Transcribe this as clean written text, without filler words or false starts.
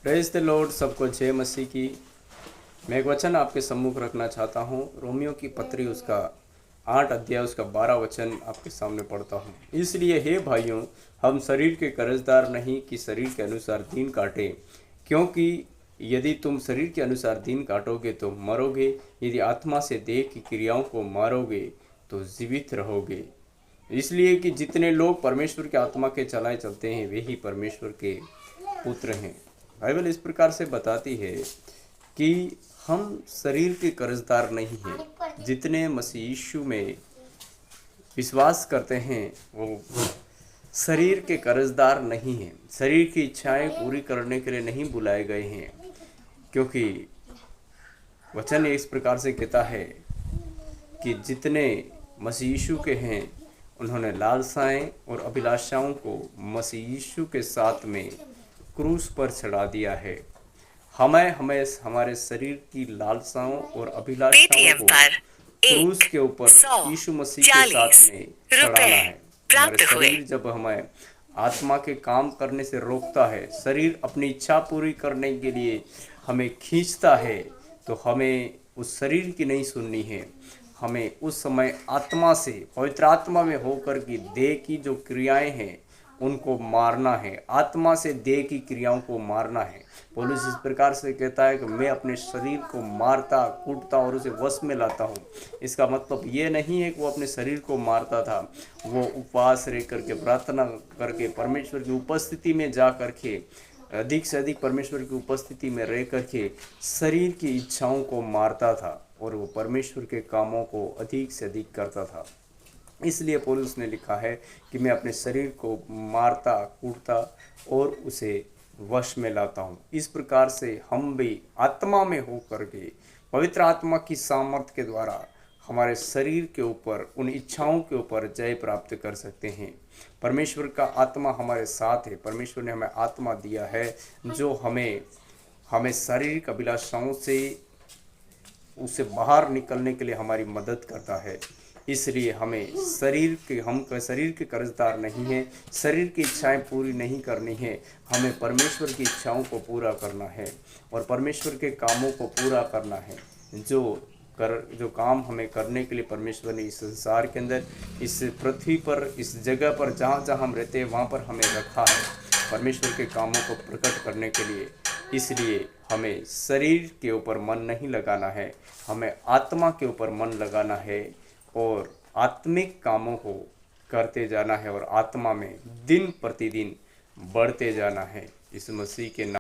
Praise the Lord. सबको जय मसीह की। मैं एक वचन आपके सम्मुख रखना चाहता हूँ। रोमियो की पत्री उसका 8 अध्याय उसका 12 वचन आपके सामने पढ़ता हूँ। इसलिए हे भाइयों, हम शरीर के कर्जदार नहीं कि शरीर के अनुसार दीन काटे, क्योंकि यदि तुम शरीर के अनुसार दीन काटोगे तो मरोगे, यदि आत्मा से देह की क्रियाओं को मारोगे तो जीवित रहोगे। इसलिए कि जितने लोग परमेश्वर के आत्मा के चलाए चलते हैं वे ही परमेश्वर के पुत्र हैं। बाइबल इस प्रकार से बताती है कि हम शरीर के कर्जदार नहीं हैं। जितने मसीह यीशु में विश्वास करते हैं वो शरीर के कर्जदार नहीं हैं। शरीर की इच्छाएं पूरी करने के लिए नहीं बुलाए गए हैं, क्योंकि वचन इस प्रकार से कहता है कि जितने मसीह यीशु के हैं उन्होंने लालसाएं और अभिलाषाओं को मसीह यीशु के साथ में क्रूस पर चढ़ा दिया है। हमें हमें हमारे शरीर की लालसाओं और अभिलाषाओं पेटीएम को पर क्रूस के ऊपर यीशु मसीह के साथ में चढ़ाना है। हमारे प्राप्त हुए। शरीर जब हमें आत्मा के काम करने से रोकता है, शरीर अपनी इच्छा पूरी करने के लिए हमें खींचता है, तो हमें उस शरीर की नहीं सुननी है। हमें उस समय आत्मा से, पवित्र आत्मा में होकर की देह की जो क्रियाएं हैं उनको मारना है। आत्मा से देह की क्रियाओं को मारना है। पौलुस इस प्रकार से कहता है कि मैं अपने शरीर को मारता, कूटता और उसे वश में लाता हूँ। इसका मतलब ये नहीं है कि वो अपने शरीर को मारता था। वो उपवास रह करके, प्रार्थना करके, परमेश्वर की उपस्थिति में जा करके, अधिक से अधिक परमेश्वर की उपस्थिति में रह करके शरीर की इच्छाओं को मारता था और वो परमेश्वर के कामों को अधिक से अधिक करता था। इसलिए पौलुस ने लिखा है कि मैं अपने शरीर को मारता, कूटता और उसे वश में लाता हूँ। इस प्रकार से हम भी आत्मा में होकर के पवित्र आत्मा की सामर्थ्य के द्वारा हमारे शरीर के ऊपर, उन इच्छाओं के ऊपर जय प्राप्त कर सकते हैं। परमेश्वर का आत्मा हमारे साथ है। परमेश्वर ने हमें आत्मा दिया है जो हमें हमें शारीरिक अभिलाषाओं से उससे बाहर निकलने के लिए हमारी मदद करता है। इसलिए हमें शरीर के कर्जदार नहीं हैं। शरीर की इच्छाएं पूरी नहीं करनी है। हमें परमेश्वर की इच्छाओं को पूरा करना है और परमेश्वर के कामों को पूरा करना है। जो काम हमें करने के लिए परमेश्वर ने इस संसार के अंदर, इस पृथ्वी पर, इस जगह पर जहाँ जहाँ हम रहते हैं वहाँ पर हमें रखा है परमेश्वर के कामों को प्रकट करने के लिए। इसलिए हमें शरीर के ऊपर मन नहीं लगाना है, हमें आत्मा के ऊपर मन लगाना है और आत्मिक कामों को करते जाना है और आत्मा में दिन प्रतिदिन बढ़ते जाना है। इस मसीह के नाम